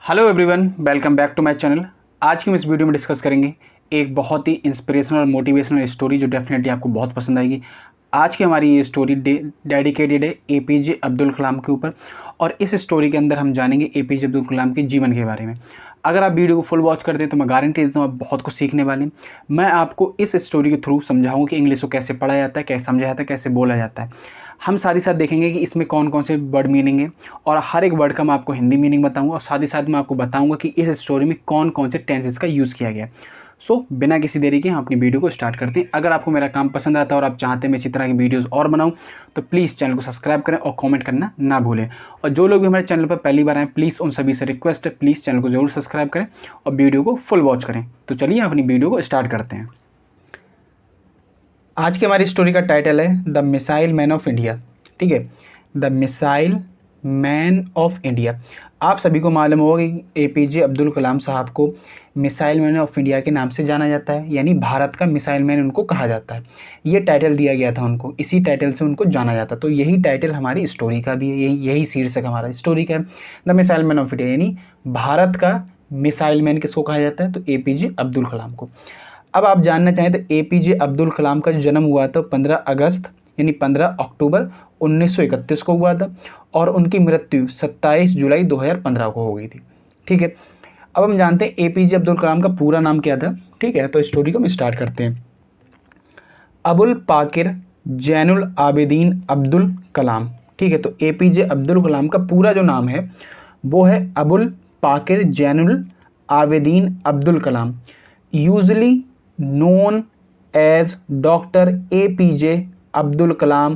Hello everyone, welcome back to my channel. आज की हम इस वीडियो में डिस्कस करेंगे एक बहुत ही इंस्पिरेशनल और मोटिवेशनल स्टोरी जो डेफिनेटली आपको बहुत पसंद आएगी। आज की हमारी ये स्टोरी डेडिकेटेड है एपीजे अब्दुल कलाम के ऊपर, और इस स्टोरी के अंदर हम जानेंगे एपीजे अब्दुल कलाम के जीवन के बारे में। अगर आप वीडियो को फुल वॉच करते हैं तो मैं गारंटी देता हूँ आप बहुत कुछ सीखने वाले हैं। मैं आपको इस स्टोरी के थ्रू समझाऊँ कि इंग्लिश को कैसे पढ़ा जाता है, कैसे समझा जाता है, कैसे बोला जाता है। हम साथ ही साथ देखेंगे कि इसमें कौन कौन से वर्ड मीनिंग है, और हर एक वर्ड का मैं आपको हिंदी मीनिंग बताऊंगा, और साथ ही साथ मैं आपको बताऊंगा कि इस स्टोरी में कौन कौन से टेंसेस का यूज़ किया गया है। बिना किसी देरी के हम अपनी वीडियो को स्टार्ट करते हैं। अगर आपको मेरा काम पसंद आता है और आप चाहते हैं मैं इसी तरह की वीडियोस और बनाऊं तो प्लीज़ चैनल को सब्सक्राइब करें और कमेंट करना ना भूलें। और जो लोग भी हमारे चैनल पर पहली बार आए प्लीज़ उन सभी से रिक्वेस्ट है, प्लीज़ चैनल को जरूर सब्सक्राइब करें और वीडियो को फुल वॉच करें। तो चलिए अपनी वीडियो को स्टार्ट करते हैं। आज की हमारी स्टोरी का टाइटल है the missile man of India. ठीक है, the missile man of India. आप सभी को मालूम होगा कि एपीजे अब्दुल कलाम साहब को मिसाइल मैन ऑफ इंडिया के नाम से जाना जाता है, यानी भारत का मिसाइल मैन उनको कहा जाता है। ये टाइटल दिया गया था उनको, इसी टाइटल से उनको जाना जाता। तो यही टाइटल हमारी स्टोरी का भी है, यही शीर्षक हमारा स्टोरी का है, the missile man of India, यानी भारत का मिसाइल मैन किसको कहा जाता है, तो एपीजे अब्दुल कलाम को। अब आप जानना चाहें तो एपीजे अब्दुल कलाम का जन्म हुआ था 15 अगस्त यानी 15 अक्टूबर 1931 को हुआ था, और उनकी मृत्यु 27 जुलाई 2015 को हो गई थी। ठीक है, अब हम जानते हैं एपीजे अब्दुल कलाम का पूरा नाम क्या था। ठीक है, तो स्टोरी को हम स्टार्ट करते हैं। अबुल पाकिर जैनुल आबिदीन अब्दुल कलाम। ठीक है, तो एपीजे अब्दुल कलाम का पूरा जो नाम है वो है Abul Pakir Zainul Abidin Abdul Kalam, usually known as Dr. APJ Abdul Kalam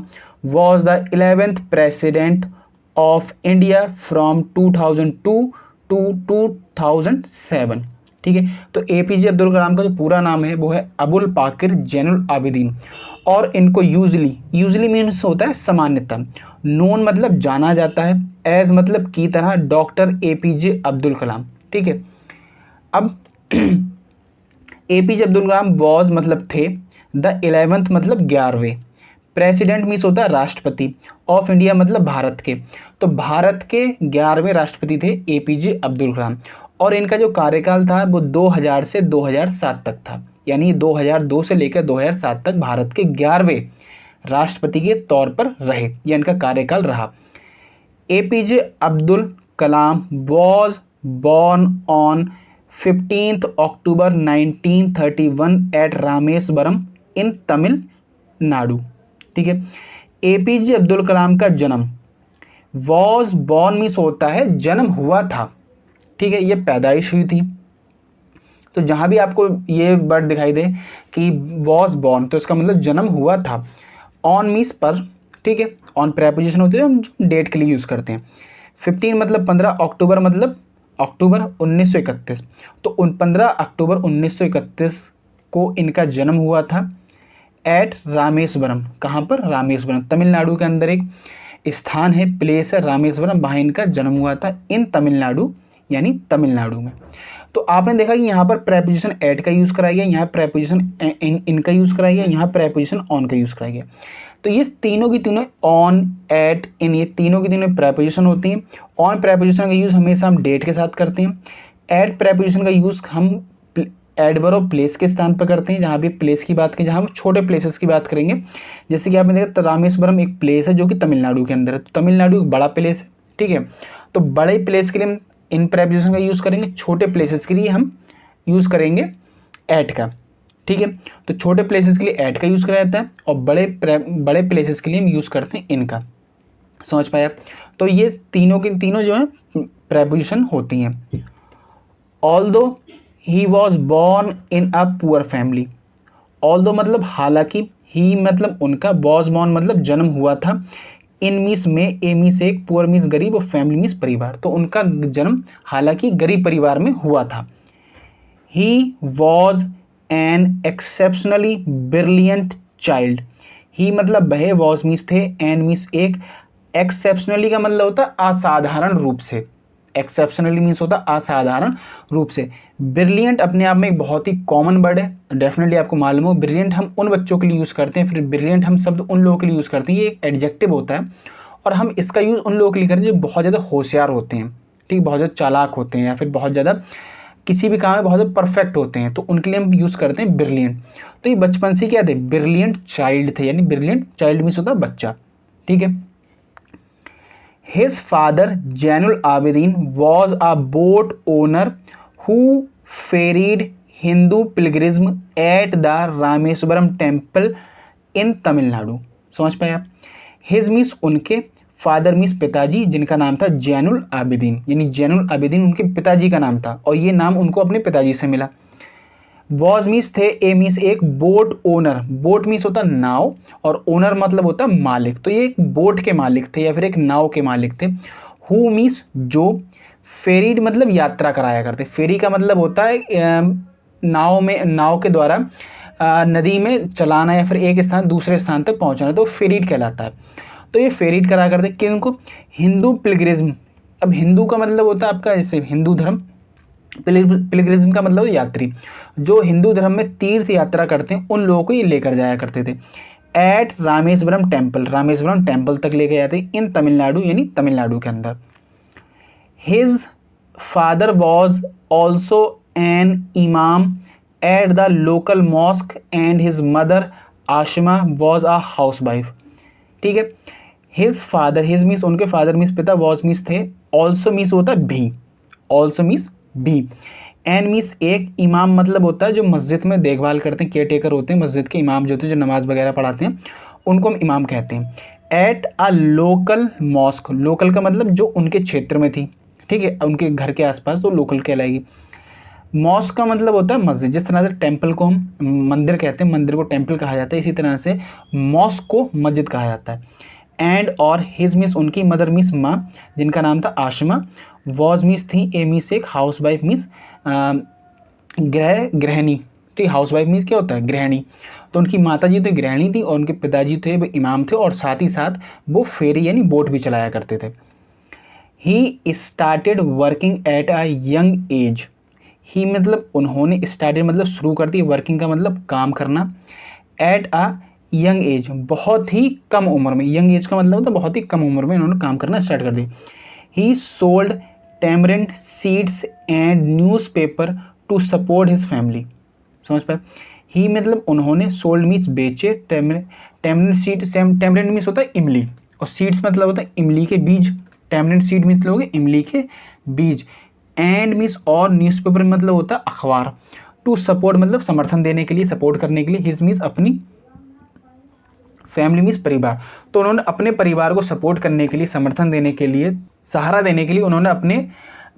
was the 11th president of India from 2002 to 2007। ठीक है, तो एपीजे अब्दुल कलाम का जो पूरा नाम है वो है अबुल पाकिर जैनुल आबिदीन, और इनको यूजली मीन्स होता है सामान्यतः, नोन मतलब जाना जाता है, एज मतलब की तरह, डॉक्टर एपीजे अब्दुल कलाम। ठीक है, अब एपीजे अब्दुल कलाम वॉज मतलब थे, द 11th मतलब 11वें, प्रेसिडेंट मीन्स होता है राष्ट्रपति, ऑफ इंडिया मतलब भारत के, तो भारत के 11वें राष्ट्रपति थे एपीजे अब्दुल कलाम। और इनका जो कार्यकाल था वो 2000 से 2007 तक था, यानी 2002 से लेकर 2007 तक भारत के 11वें राष्ट्रपति के तौर पर रहे, यह इनका कार्यकाल रहा। APJ Abdul Kalam was born on 15th October 1931 at Rameswaram in Tamil Nadu. ठीक है, एपीजे अब्दुल कलाम का जन्म, वॉज बॉर्न मीन्स होता है जन्म हुआ था। ठीक है, ये पैदाइश हुई थी। तो जहां भी आपको ये वर्ड दिखाई दे कि वॉज बॉर्न, तो इसका मतलब जन्म हुआ था। ऑन मीन्स पर। ठीक है, ऑन प्रेपोजिशन होते हैं हम डेट के लिए यूज करते हैं। 15 मतलब 15, अक्टूबर मतलब अक्टूबर 1931, तो 15 अक्टूबर 1931 को इनका जन्म हुआ था एट रामेश्वरम। कहाँ पर? रामेश्वरम, तमिलनाडु के अंदर एक स्थान है, प्लेस है रामेश्वरम, वहाँ इनका जन्म हुआ था, इन तमिलनाडु यानी तमिलनाडु में। तो आपने देखा कि यहाँ पर प्रेपोजिशन एट का यूज़ कराया गया, यहाँ प्रेपोजिशन इनका यूज़ कराया गया, यहाँ प्रेपोजिशन ऑन का यूज़ कराया गया। तो ये तीनों की तीनों ऑन, एट, इन, ये तीनों की तीनों प्रेपोजिशन होती हैं। ऑन प्रेपोजिशन का यूज़ हमेशा हम डेट के साथ करते हैं। एट प्रेपोजिशन का यूज़ हम एडवर्ब ऑफ प्लेस के स्थान पर करते हैं, जहाँ भी प्लेस की बात करें, जहाँ हम छोटे प्लेसेस की बात करेंगे। जैसे कि आपने देखा तो रामेश्वरम एक प्लेस है जो कि तमिलनाडु के अंदर है, तो तमिलनाडु एक बड़ा प्लेस है। ठीक है, तो बड़े प्लेस के लिए हम इन प्रेपोजिशन का यूज़ करेंगे, छोटे प्लेसेस के लिए हम यूज़ करेंगे एट का। ठीक है, तो छोटे प्लेसेस के लिए एट का यूज़ करा जाता है, और बड़े प्लेसेस के लिए हम यूज़ करते हैं इनका। समझ पाया? तो ये तीनों की तीनों जो है प्रेपोजिशन होती हैं। Although he was born in a poor family. Although मतलब हालांकि, ही मतलब उनका, वॉज बॉर्न मतलब जन्म हुआ था, इन मीस में, ए मीस एक, पुअर मीस गरीब, और फैमिली मीस परिवार, तो उनका जन्म हालांकि गरीब परिवार में हुआ था। He was an exceptionally brilliant child. He मतलब वह, वॉज मीन्स थे, एन मीन्स एक, एक्सेप्शनली का मतलब होता है असाधारण रूप से, एक्सेप्शनली मीन्स होता है असाधारण रूप से। ब्रिलियंट अपने आप में एक बहुत ही कॉमन वर्ड है, डेफिनेटली आपको मालूम हो। ब्रिलियंट हम उन बच्चों के लिए यूज़ करते हैं, फिर ब्रिलियंट हम शब्द उन लोगों के लिए यूज़ करते हैं, ये एक एडजेक्टिव होता है, और हम इसका यूज़ उन लोगों के लिए करते हैं जो बहुत ज़्यादा होशियार होते हैं। ठीक, बहुत ज़्यादा चालाक होते हैं या फिर बहुत ज़्यादा किसी भी काम में बहुत ज़्यादा परफेक्ट होते हैं, तो उनके लिए हम यूज़ करते हैं ब्रिलियंट। तो ये बचपन से क्या थे, ब्रिलियंट चाइल्ड थे, यानी ब्रिलियंट चाइल्ड मीन्स होता है बच्चा, ठीक है। His father Zainul Abideen was a boat owner who ferried Hindu pilgrims at the Rameswaram temple in Tamil Nadu. समझ पाए आप। हिज मीन्स उनके, फादर मीन्स पिताजी, जिनका नाम था जैनुल आबिदीन, यानी जैनुल आबिदीन उनके पिताजी का नाम था और ये नाम उनको अपने पिताजी से मिला। वॉज मीन्स थे, ए मीन्स एक, बोट ओनर, बोट मीन्स होता नाव और ओनर मतलब होता मालिक, तो ये एक बोट के मालिक थे या फिर एक नाव के मालिक थे। हु मीन्स जो, फेरीड मतलब यात्रा कराया करते, फेरी का मतलब होता है नाव में, नाव के द्वारा नदी में चलाना या फिर एक स्थान दूसरे स्थान तक पहुंचाना, तो फेरीड कहलाता है। तो ये फेरीड कराया करते किनको, हिंदू पिलग्रिज्म। अब हिंदू का मतलब होता है आपका ऐसे हिंदू धर्म, पिलग्रिज्म का मतलब यात्री, जो हिंदू धर्म में तीर्थ यात्रा करते हैं उन लोगों को ये लेकर जाया करते थे। At Rameswaram temple, Rameswaram temple तक लेकर जाते इन तमिलनाडु, यानी तमिलनाडु के अंदर। His father was also an imam at the local mosque and his mother Ashima was a housewife, ठीक है। हिज फादर, हिज मीन्स उनके फादर मीन्स पिता, वॉज मीन्स थे, ऑल्सो मीन्स होता है भी, ऑल्सो मीन्स भी, एंड मीन्स एक, इमाम मतलब होता है जो मस्जिद में देखभाल करते हैं, केयर टेकर होते हैं, मस्जिद के इमाम जो होते हैं जो नमाज वगैरह पढ़ाते हैं उनको हम इमाम कहते हैं। At a local mosque, local का मतलब जो उनके क्षेत्र में थी, ठीक है, उनके घर के आसपास, तो लोकल कहलाएगी। मॉस्क का मतलब होता है मस्जिद, जिस तरह से टेम्पल को हम मंदिर कहते हैं, मंदिर को टेम्पल कहा जाता है, इसी तरह से मॉस्क को मस्जिद कहा जाता है। एंड और हिज मीन्स उनकी, मदर मीन्स माँ, जिनका नाम था आशिमा, वॉज मीन्स थी, ए मीन्स एक, हाउस वाइफ मीन्स गृहिणी, ठीक, हाउस वाइफ मीन्स क्या होता है, गृहिणी। तो उनकी माता जी तो गृहिणी थी और उनके पिताजी थे वो इमाम थे और साथ ही साथ वो फेरी यानी बोट भी चलाया करते थे। He started working at a young age, he मतलब उन्होंने, स्टार्टेड मतलब शुरू कर दी, वर्किंग का मतलब काम करना, एट अ यंग एज बहुत ही कम उम्र में, यंग एज का मतलब होता है बहुत ही कम उम्र में उन्होंने काम करना स्टार्ट कर दी। He sold tamarind seeds and newspaper to support his family. समझ पाए। ही मतलब उन्होंने, सोल्ड मीन्स बेचे, टैमरिंड सीड, टैमरिंड मीन्स होता है इमली और सीड्स मतलब होता है इमली के बीज, टैमरिंड सीड मीन्स लोगे इमली के बीज, एंड मीन्स और, न्यूज़पेपर मतलब होता है अखबार, टू सपोर्ट मतलब समर्थन देने के लिए, सपोर्ट करने के लिए, हिज मीन्स अपनी, फैमिली मीन्स परिवार, तो उन्होंने अपने परिवार को सपोर्ट करने के लिए, समर्थन देने के लिए, सहारा देने के लिए उन्होंने अपने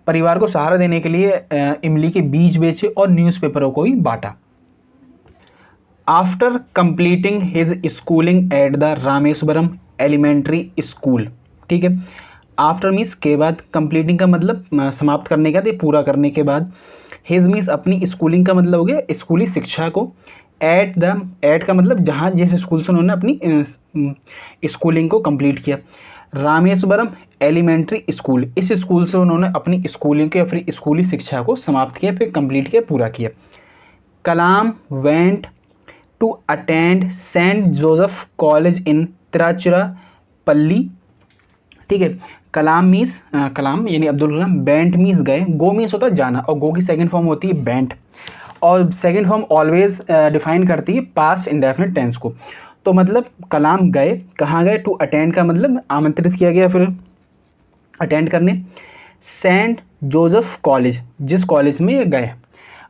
परिवार को सहारा देने के लिए इमली के बीज बेचे और न्यूज़पेपरों को ही बांटा। After completing his schooling at the Rameswaram elementary school, ठीक है, आफ्टर मीन्स के बाद, कंप्लीटिंग का मतलब समाप्त करने का, पूरा करने के बाद, हिज मीन्स अपनी, स्कूलिंग का मतलब हो गया स्कूली शिक्षा को, एट द, एट का मतलब जहाँ, जिस स्कूल से उन्होंने अपनी स्कूलिंग को कंप्लीट किया, रामेश्वरम एलिमेंट्री स्कूल, इस स्कूल से उन्होंने अपनी स्कूलिंग के या फिर स्कूली शिक्षा को समाप्त किया, फिर कंप्लीट किया, पूरा किया। Kalam went to attend saint Joseph college in Tiruchirappalli, ठीक है। कलाम मीन्स कलाम यानी अब्दुल कलाम, बेंट मीन्स गए, गो मीन्स होता है जाना और गो की सेकंड फॉर्म होती है बेंट और सेकंड फॉर्म ऑलवेज डिफाइन करती है पास्ट इंडेफिनिट टेंस को। तो मतलब कलाम गए, कहाँ गए, टू अटेंड का मतलब आमंत्रित किया गया फिर अटेंड करने, सेंट जोसेफ कॉलेज, जिस कॉलेज में ये गए,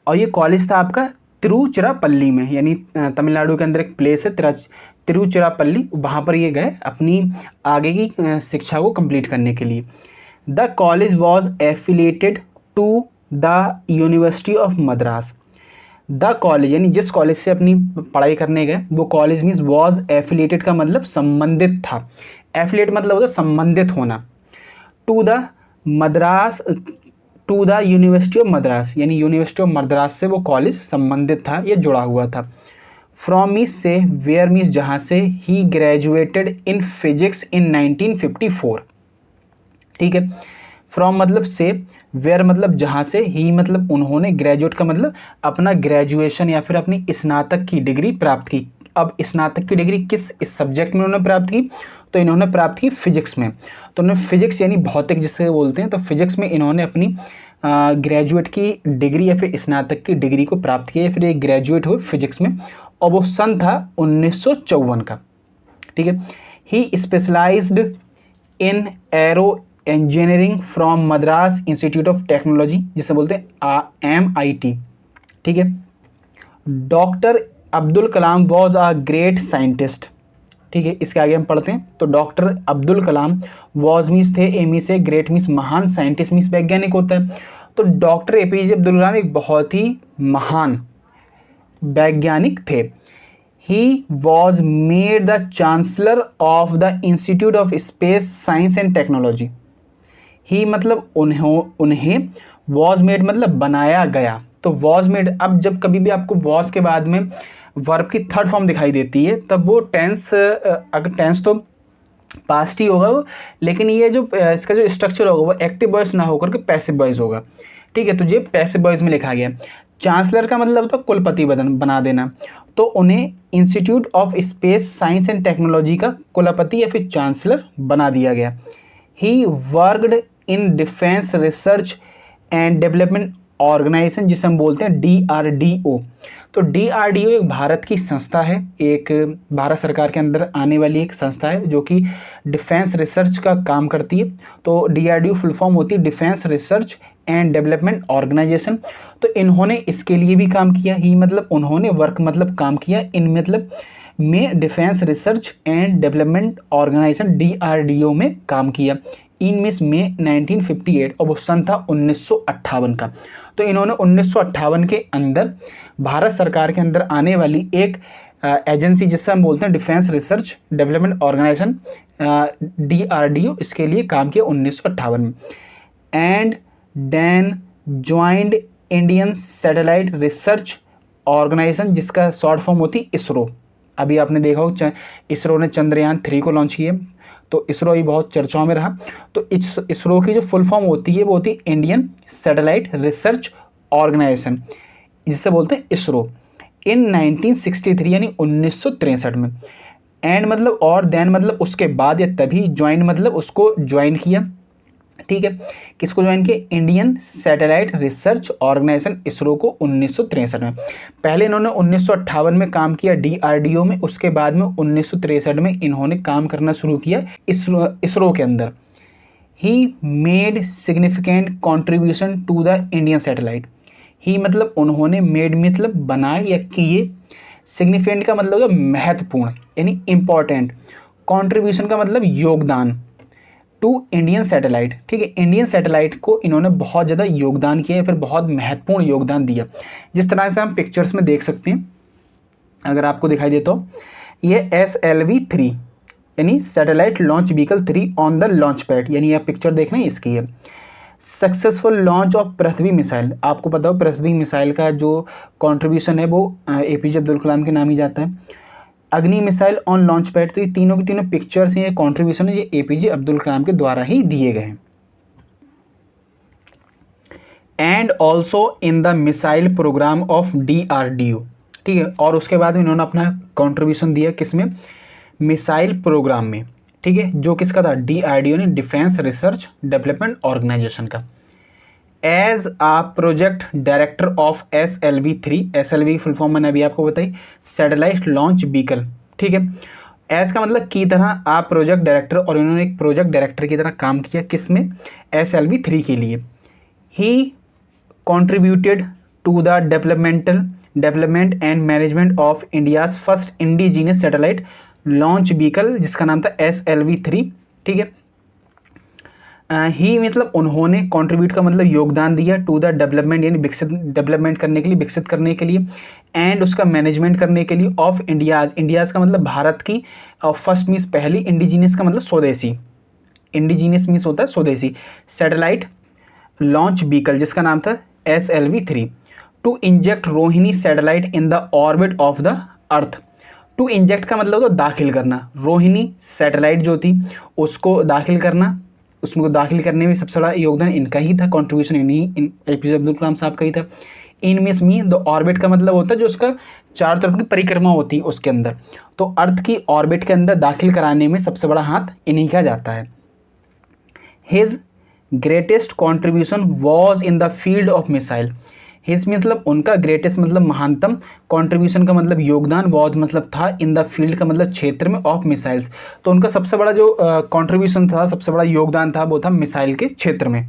और ये कॉलेज था आपका तिरुचिरापल्ली में, यानी तमिलनाडु के अंदर एक प्लेस है तिरुचिरापल्ली, वहाँ पर ये गए अपनी आगे की शिक्षा को कंप्लीट करने के लिए। The college was affiliated to the university of Madras, the college यानी जिस कॉलेज से अपनी पढ़ाई करने गए वो कॉलेज मीन्स वॉज एफिलिएटेड का मतलब संबंधित था, एफिलिएट मतलब होता संबंधित होना, to the Madras, to the university of Madras यानी यूनिवर्सिटी ऑफ मद्रास से वो कॉलेज संबंधित था, ये जुड़ा हुआ था। फ्रॉम मीन्स से, वेयर मीन्स जहाँ से, ही ग्रेजुएटेड इन फिजिक्स इन 1954, ठीक है। फ्रॉम मतलब से, वेयर मतलब जहाँ से, ही मतलब उन्होंने, ग्रेजुएट का मतलब अपना ग्रेजुएशन या फिर अपनी स्नातक की डिग्री प्राप्त की। अब स्नातक की डिग्री किस इस सब्जेक्ट में उन्होंने प्राप्त की, तो इन्होंने प्राप्त की फिजिक्स में। तो उन्होंने फिजिक्स यानी भौतिक जिसे बोलते हैं, तो फिजिक्स में इन्होंने अपनी ग्रेजुएट की डिग्री या फिर स्नातक की डिग्री को प्राप्त किया, या फिर एक ग्रेजुएट हुए फिजिक्स में, और वो सन था 1954 का। ठीक है। He specialised in aero engineering from Madras institute of technology, जिसे बोलते हैं MIT। ठीक है। Doctor Abdul Kalam was a great scientist. ठीक है, इसके आगे हम पढ़ते हैं। तो doctor Abdul Kalam was means थे, ए मीन्स से, ग्रेट मीन्स महान, साइंटिस्ट मीन्स वैज्ञानिक होता है। तो डॉक्टर APJ अब्दुल कलाम एक बहुत ही महान वैज्ञानिक थे। He was made the chancellor of the institute of space science and technology. He मतलब उन्हें वॉज मेड मतलब बनाया गया। तो वॉज मेड, अब जब कभी भी आपको वॉज के बाद में वर्ब की थर्ड फॉर्म दिखाई देती है तब वो टेंस, अगर टेंस तो पास्ट ही होगा वो, लेकिन ये जो इसका जो स्ट्रक्चर होगा वो एक्टिव वॉइस ना होकर के पैसिव वॉइस होगा। ठीक है, तो ये पैसिव वॉइस में लिखा गया। चांसलर का मतलब तो कुलपति बना देना, तो उन्हें institute of space science and technology का कुलपति या फिर चांसलर बना दिया गया। He worked in defence research and development organisation, जिसे हम बोलते हैं DRDO। तो DRDO एक भारत की संस्था है, एक भारत सरकार के अंदर आने वाली एक संस्था है जो कि डिफेंस रिसर्च का काम करती है। तो DRDO फुल फॉर्म होती है defence research and development organisation. तो इन्होंने इसके लिए भी काम किया। ही मतलब उन्होंने, वर्क मतलब काम किया, इन मतलब में defence research and development organisation DRDO में काम किया। इन मिस में 1958, और वो सन था 1958 का। तो इन्होंने 1958 के अंदर भारत सरकार के अंदर आने वाली एक एजेंसी, जिससे हम बोलते हैं defence research development organisation DRDO, इसके लिए काम किया 1958 में। And then joined Indian satellite research organisation, जिसका शॉर्ट फॉर्म होती ISRO। अभी आपने देखा हो ISRO ने चंद्रयान 3 को लॉन्च किया, तो ISRO ही बहुत चर्चाओं में रहा। तो ISRO की जो फुल फॉर्म होती है वो होती है इंडियन सैटेलाइट रिसर्च ऑर्गेनाइजेशन, जिसे बोलते हैं ISRO। इन 1963 यानी 1963 में। एंड मतलब और देन मतलब उसके बाद या तभी, ज्वाइन मतलब उसको ज्वाइन किया। ठीक है, किसको ज्वाइन किया? Indian satellite research organisation ISRO को 1963 में। पहले इन्होंने 1958 में काम किया DRDO में, उसके बाद में 1963 में इन्होंने काम करना शुरू किया ISRO के अंदर। He made significant contribution to the Indian satellite. He मतलब उन्होंने, मेड मतलब बनाए या किए, सिग्निफिकेंट का मतलब होगा महत्वपूर्ण यानी इम्पॉर्टेंट, कॉन्ट्रीब्यूशन का मतलब योगदान, टू इंडियन सैटेलाइट। ठीक है, इंडियन सैटेलाइट को इन्होंने बहुत ज़्यादा योगदान किया, फिर बहुत महत्वपूर्ण योगदान दिया। जिस तरह से हम पिक्चर्स में देख सकते हैं, अगर आपको दिखाई देता हो, ये SLV-3 यानी satellite launch vehicle 3 on the launch pad, यानी यह पिक्चर देख रहे हैं इसकी है। Successful launch of Prithvi missile, आपको पता हो पृथ्वी मिसाइल का जो कॉन्ट्रीब्यूशन है वो APJ अब्दुल कलाम के नाम ही जाता है। अग्नि मिसाइल ऑन लॉन्च पैड, तो ये तीनों की तीनों पिक्चर्स हैं, ये कॉन्ट्रीब्यूशन है, ये APJ अब्दुल कलाम के द्वारा ही दिए गए हैं। And also in the missile programme of DRDO। ठीक है, और उसके बाद इन्होंने अपना कॉन्ट्रीब्यूशन दिया किसमें? मिसाइल प्रोग्राम में। ठीक है, जो किसका था? DRDO ने, डिफेंस रिसर्च डेवलपमेंट ऑर्गेनाइजेशन का। As a project director of SLV-3, SLV की फुल फॉर्म मैंने अभी आपको बताई, सैटेलाइट लॉन्च व्हीकल। ठीक है, एज का मतलब की तरह, आप प्रोजेक्ट डायरेक्टर, और इन्होंने एक प्रोजेक्ट डायरेक्टर की तरह काम किया किसमें? SLV-3 के लिए। He contributed to the development and management of India's first indigenous satellite launch vehicle, जिसका नाम था SLV-3। ठीक है, ही मतलब उन्होंने, कंट्रीब्यूट का मतलब योगदान दिया, टू द डेवलपमेंट यानी विकसित, डेवलपमेंट करने के लिए, विकसित करने के लिए, एंड उसका मैनेजमेंट करने के लिए, ऑफ इंडियाज, इंडियाज का मतलब भारत की, और फर्स्ट मीन्स पहली, इंडिजीनियस का मतलब स्वदेशी, इंडिजीनियस मीन्स होता है स्वदेशी, सैटेलाइट लॉन्च व्हीकल, जिसका नाम था SLV-3, to inject Rohini satellite in the orbit of the earth. To inject का मतलब होता दाखिल करना, रोहिणी सैटेलाइट जो थी उसको दाखिल करना, उसमें दाखिल करने में सबसे बड़ा योगदान इनका ही था, कंट्रीब्यूशन APJ अब्दुल कलाम साहब का ही था। इन मिस मी द ऑर्बिट का मतलब होता है जो उसका चारों तरफ की परिक्रमा होती है उसके अंदर, तो अर्थ की ऑर्बिट के अंदर दाखिल कराने में सबसे बड़ा हाथ इन्हीं का जाता है। His greatest contribution was in the field of missile. His मतलब उनका ग्रेटेस्ट मतलब महानतम, कॉन्ट्रीब्यूशन का मतलब योगदान, वॉज मतलब था, इन द फील्ड का मतलब क्षेत्र में, ऑफ मिसाइल्स, तो उनका सबसे बड़ा जो कॉन्ट्रीब्यूशन था, सबसे बड़ा योगदान था, वो था मिसाइल के क्षेत्र में।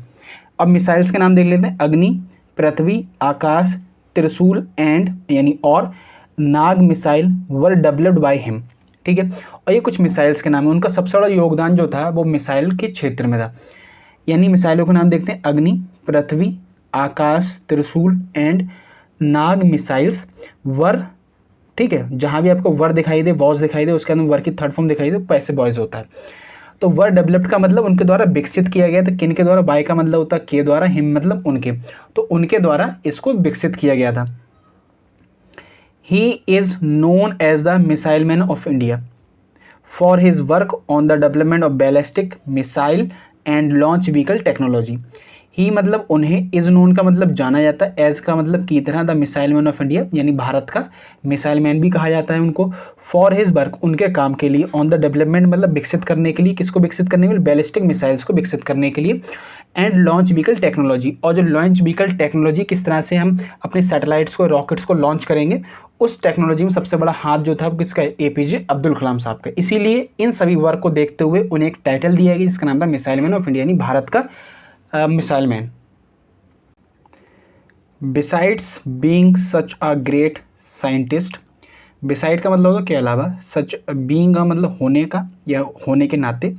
अब मिसाइल्स के नाम देख लेते हैं। अग्नि, पृथ्वी, आकाश, त्रिशूल एंड यानी और Nag missile were developed by him. ठीक है, और ये कुछ मिसाइल्स के नाम है। उनका सबसे बड़ा योगदान जो था वो मिसाइल के क्षेत्र में था। यानी मिसाइलों के नाम देखते हैं। अग्नि, पृथ्वी, आकाश, त्रिशूल एंड नाग मिसाइल्स वर। ठीक है, जहां भी आपको वर दिखाई दे, वॉज दिखाई दे, उसके अंदर वर की थर्ड फॉर्म दिखाई दे, पैसे बॉयज होता है। तो वर डेवलप्ड का मतलब उनके द्वारा विकसित किया गया था। किन के द्वारा? बाय का मतलब होता है के द्वारा, हिम मतलब उनके, तो उनके द्वारा इसको विकसित किया गया था। He is known as the missile man of India for his work on the development of ballistic missile and launch vehicle technology. He मतलब उन्हें, इज नोन का मतलब जाना जाता है, एज का मतलब की तरह, the missile man of India यानी भारत का मिसाइल मैन भी कहा जाता है उनको। फॉर हिज वर्क उनके काम के लिए, ऑन द डेवलपमेंट मतलब विकसित करने के लिए, किसको विकसित करने के लिए? बैलिस्टिक मिसाइल्स को विकसित करने के लिए, एंड लॉन्च व्हीकल टेक्नोलॉजी, और जो लॉन्च व्हीकल टेक्नोलॉजी, किस तरह से हम अपने सैटेलाइट्स को, रॉकेट्स को लॉन्च करेंगे, उस टेक्नोलॉजी में सबसे बड़ा हाथ जो था वो किसका है? एपीजे अब्दुल कलाम साहब का। इसीलिए इन सभी वर्क को देखते हुए उन्हें एक टाइटल दिया गया जिसका नाम था मिसाइल मैन ऑफ इंडिया, यानी भारत का missile man. Besides being such a great scientist, beside का मतलब होगा के अलावा, सच बीइंग का मतलब होने का या होने के नाते,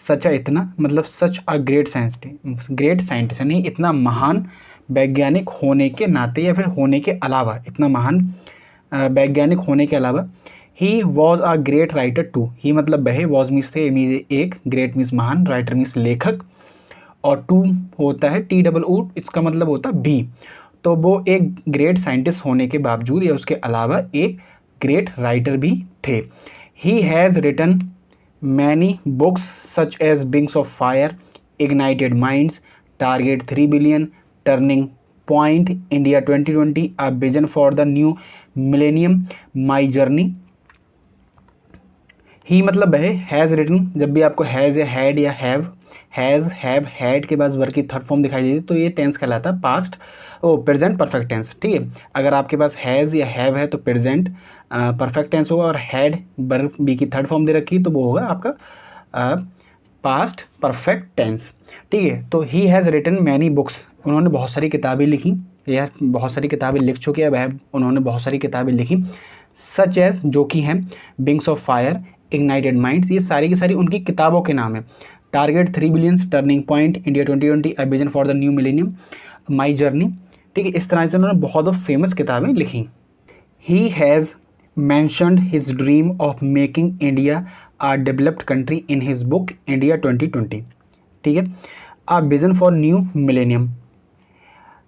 सच इतना मतलब such a great scientist, great scientist यानी इतना महान वैज्ञानिक होने के नाते या फिर होने के अलावा, इतना महान वैज्ञानिक होने के अलावा। He was a great writer too, he मतलब वह, वॉज मीन्स थे, एक, ग्रेट मीन्स महान, राइटर मीन्स लेखक, और टू होता है टी डबल ओ, इसका मतलब होता है भी। तो वो एक ग्रेट साइंटिस्ट होने के बावजूद या उसके अलावा एक ग्रेट राइटर भी थे। He has written many books such as wings of fire, ignited minds, target 3 billion, turning point, India 2020, a vision for the new millennium, my journey. He मतलब है, हैज़ रिटन, जब भी आपको हैज़ या हैड या हैज़, हैव, हैड के बाद verb की थर्ड फॉर्म दिखाई देती है तो ये टेंस कहलाता है पास्ट, प्रेजेंट परफेक्ट टेंस। ठीक है, अगर आपके पास हैज़ या हैव है तो प्रेजेंट परफेक्ट टेंस होगा, और हैड वर्ब बी की थर्ड फॉर्म दे रखी तो वो होगा आपका पास्ट परफेक्ट टेंस। ठीक है, तो he has written many books, उन्होंने बहुत सारी किताबें लिखी, या बहुत सारी किताबें लिख चुके हैं वह, उन्होंने बहुत सारी किताबें लिखी। सच एज जो कि हैं, wings of fire, ignited minds, ये सारी की सारी उनकी किताबों के नाम है। Target 3 billions, turning point, India 2020, a vision for the new millennium, my journey. ठीक है, इस तरह से उन्होंने बहुत फेमस किताबें लिखी। He has mentioned his dream of making India a developed country in his book India 2020। ठीक है, a vision for new millennium.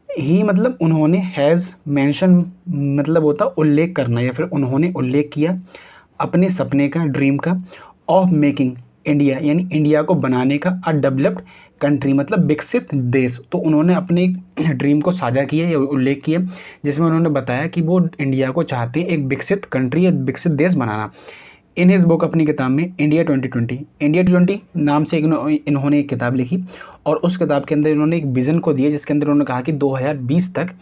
He मतलब उन्होंने, हैज़ मेंशन मतलब होता उल्लेख करना या फिर उन्होंने उल्लेख किया अपने सपने का, ड्रीम का, ऑफ मेकिंग इंडिया यानी इंडिया को बनाने का, अ डेवलप्ड कंट्री मतलब विकसित देश। तो उन्होंने अपने ड्रीम को साझा किया या उल्लेख किया जिसमें उन्होंने बताया कि वो इंडिया को चाहते हैं एक विकसित कंट्री या विकसित देश बनाना। इन हिज बुक, अपनी किताब में, इंडिया 2020, इंडिया 20 नाम से इन्होंने एक किताब लिखी, और उस किताब के अंदर इन्होंने एक विज़न को दिया जिसके अंदर उन्होंने कहा कि 2020 तक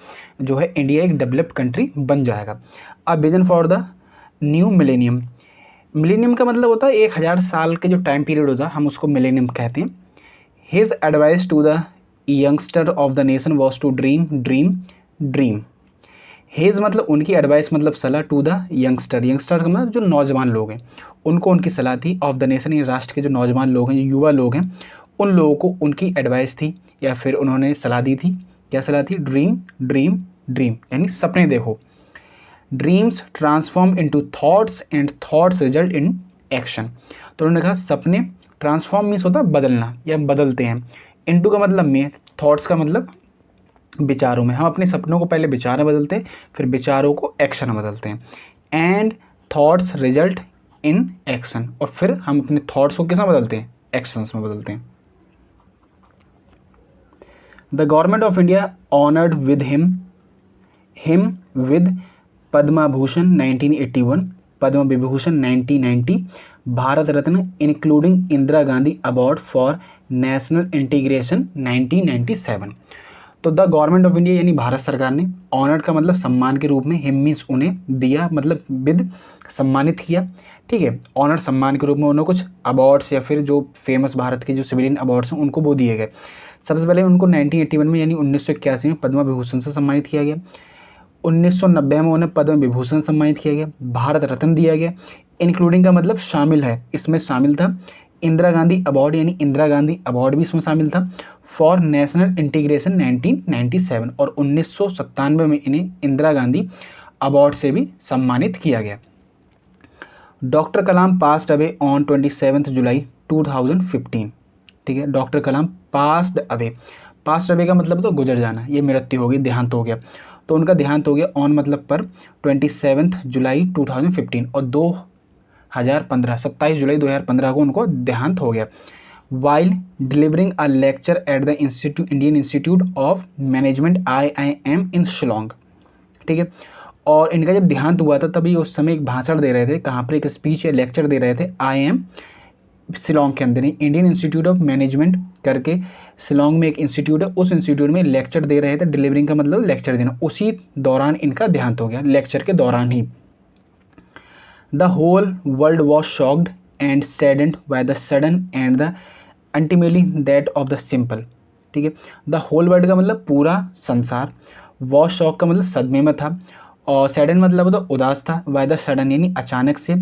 जो है इंडिया एक डेवलप्ड कंट्री बन जाएगा। अ vision for the new millennium, millennium का मतलब होता है 1000 साल के जो टाइम पीरियड होता है हम उसको मिलेनियम कहते हैं। His advice to the youngster of the nation was to dream dream dream. His मतलब उनकी, एडवाइस मतलब सलाह, टू द यंगस्टर, यंगस्टर का मतलब जो नौजवान लोग हैं उनको उनकी सलाह थी, ऑफ द नेशन ये राष्ट्र के जो नौजवान लोग हैं, जो युवा लोग हैं, उन लोगों को उनकी एडवाइस थी या फिर उन्होंने सलाह दी थी। क्या सलाह थी? ड्रीम ड्रीम ड्रीम यानी सपने देखो। Dreams transform into thoughts and thoughts result in action. तो उन्होंने कहा सपने ट्रांसफॉर्म मीन्स होता है बदलना या बदलते हैं, इनटू का मतलब में, थॉट्स का मतलब विचारों में। हम अपने सपनों को पहले विचार में बदलते हैं, फिर विचारों को एक्शन में बदलते हैं, and thoughts result in action, और फिर हम अपने थॉट्स को किस में बदलते हैं? एक्शंस में बदलते हैं। The government of India honoured with him with Padma Bhushan 1981, Padma Vibhushan 1990, Bharat Ratna including Indira Gandhi award for national integration 1997। तो द गवर्नमेंट ऑफ इंडिया यानी भारत सरकार ने ऑनर्ड का मतलब सम्मान के रूप में, हिम मीन्स उन्हें, दिया मतलब विद सम्मानित किया, ठीक है। ऑनर सम्मान के रूप में उन्हें कुछ अवार्ड्स या फिर जो फेमस भारत के जो सिविलियन अवार्ड्स हैं उनको वो दिए गए। सबसे पहले उनको 1981 में यानी 1981 में पद्म विभूषण से सम्मानित किया गया। 1990 में उन्हें पद्म विभूषण सम्मानित किया गया। भारत रत्न दिया गया। इंक्लूडिंग का मतलब शामिल है, इसमें शामिल था इंदिरा गांधी अवार्ड यानी इंदिरा गांधी अवार्ड भी इसमें शामिल था फॉर नेशनल इंटीग्रेशन 1997, और 1997 में इन्हें इंदिरा गांधी अवार्ड से भी सम्मानित किया गया। Doctor Kalam passed away on 27 जुलाई 2015, ठीक है। डॉक्टर कलाम पास्ड अवे, पास्ड अवे का मतलब तो गुजर जाना, ये मृत्यु हो गई, देहांत हो गया। तो उनका देहांत हो गया ऑन मतलब पर 27 जुलाई 2015, और 2015 27 जुलाई 2015 को उनको देहांत हो गया। While delivering a lecture at the Indian institute of management IIM इन शिलोंग, ठीक है। और इनका जब देहांत हुआ था तभी उस समय एक भाषण दे रहे थे, कहाँ पर, एक स्पीच या लेक्चर दे रहे थे IIM शिलोंग के अंदर ही, इंडियन इंस्टीट्यूट ऑफ मैनेजमेंट करके शिलोंग में एक इंस्टीट्यूट है, उस इंस्टीट्यूट में लेक्चर दे रहे थे। डिलीवरिंग का मतलब लेक्चर देना, उसी दौरान इनका देहांत हो गया, लेक्चर के दौरान ही। The whole world was shocked and saddened by the sudden and the ultimately death of the simple, ठीक है। द होल वर्ल्ड का मतलब पूरा संसार, वॉज शॉक का मतलब सदमे में था, और सैडन मतलब तो उदास था, बाय द सडन यानी अचानक से,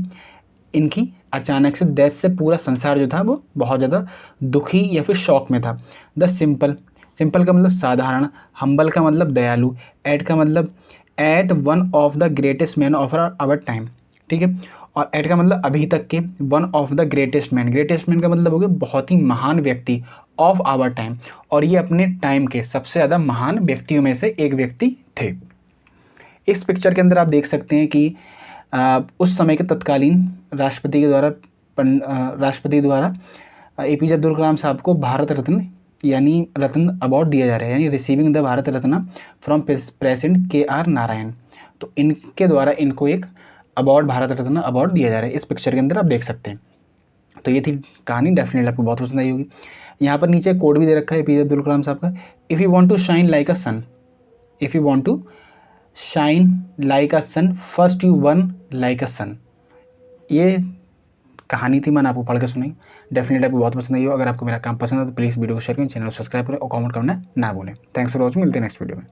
इनकी अचानक से डेथ से पूरा संसार जो था वो बहुत ज़्यादा दुखी या फिर शौक में था। द सिंपल, सिंपल का मतलब साधारण, हम्बल का मतलब दयालु, एट का मतलब at one of the greatest man of our time, ठीक है। और एट का मतलब अभी तक के, one of the greatest man, greatest man का मतलब हो गया बहुत ही महान व्यक्ति, ऑफ आवर टाइम, और ये अपने टाइम के सबसे ज़्यादा महान व्यक्तियों में से एक व्यक्ति थे। इस पिक्चर के अंदर आप देख सकते हैं कि उस समय के तत्कालीन राष्ट्रपति के द्वारा राष्ट्रपति द्वारा APJ अब्दुल कलाम साहब को भारत रत्न यानी रत्न अवार्ड दिया जा रहा है, यानी receiving the Bharat Ratna from president KR Narayan. तो इनके द्वारा इनको एक अवार्ड, भारत रत्न अवार्ड दिया जा रहा है, इस पिक्चर के अंदर आप देख सकते हैं। तो ये थी कहानी, डेफिनेटली आपको बहुत पसंद आई होगी। यहाँ पर नीचे कोड भी दे रखा है APJ अब्दुल कलाम साहब का, if you want to shine like a sun, if you want to shine like a sun first you वन लाइक अ सन। ये कहानी थी, मैंने आपको पढ़ के सुनाई, डेफिनेटली आपको बहुत पसंद आई हो। अगर आपको मेरा काम पसंद है तो प्लीज़ वीडियो को शेयर करें, चैनल को सब्सक्राइब करें और कमेंट करना ना भूलें। थैंक्स फॉर वॉचिंग, मिलते हैं नेक्स्ट वीडियो में।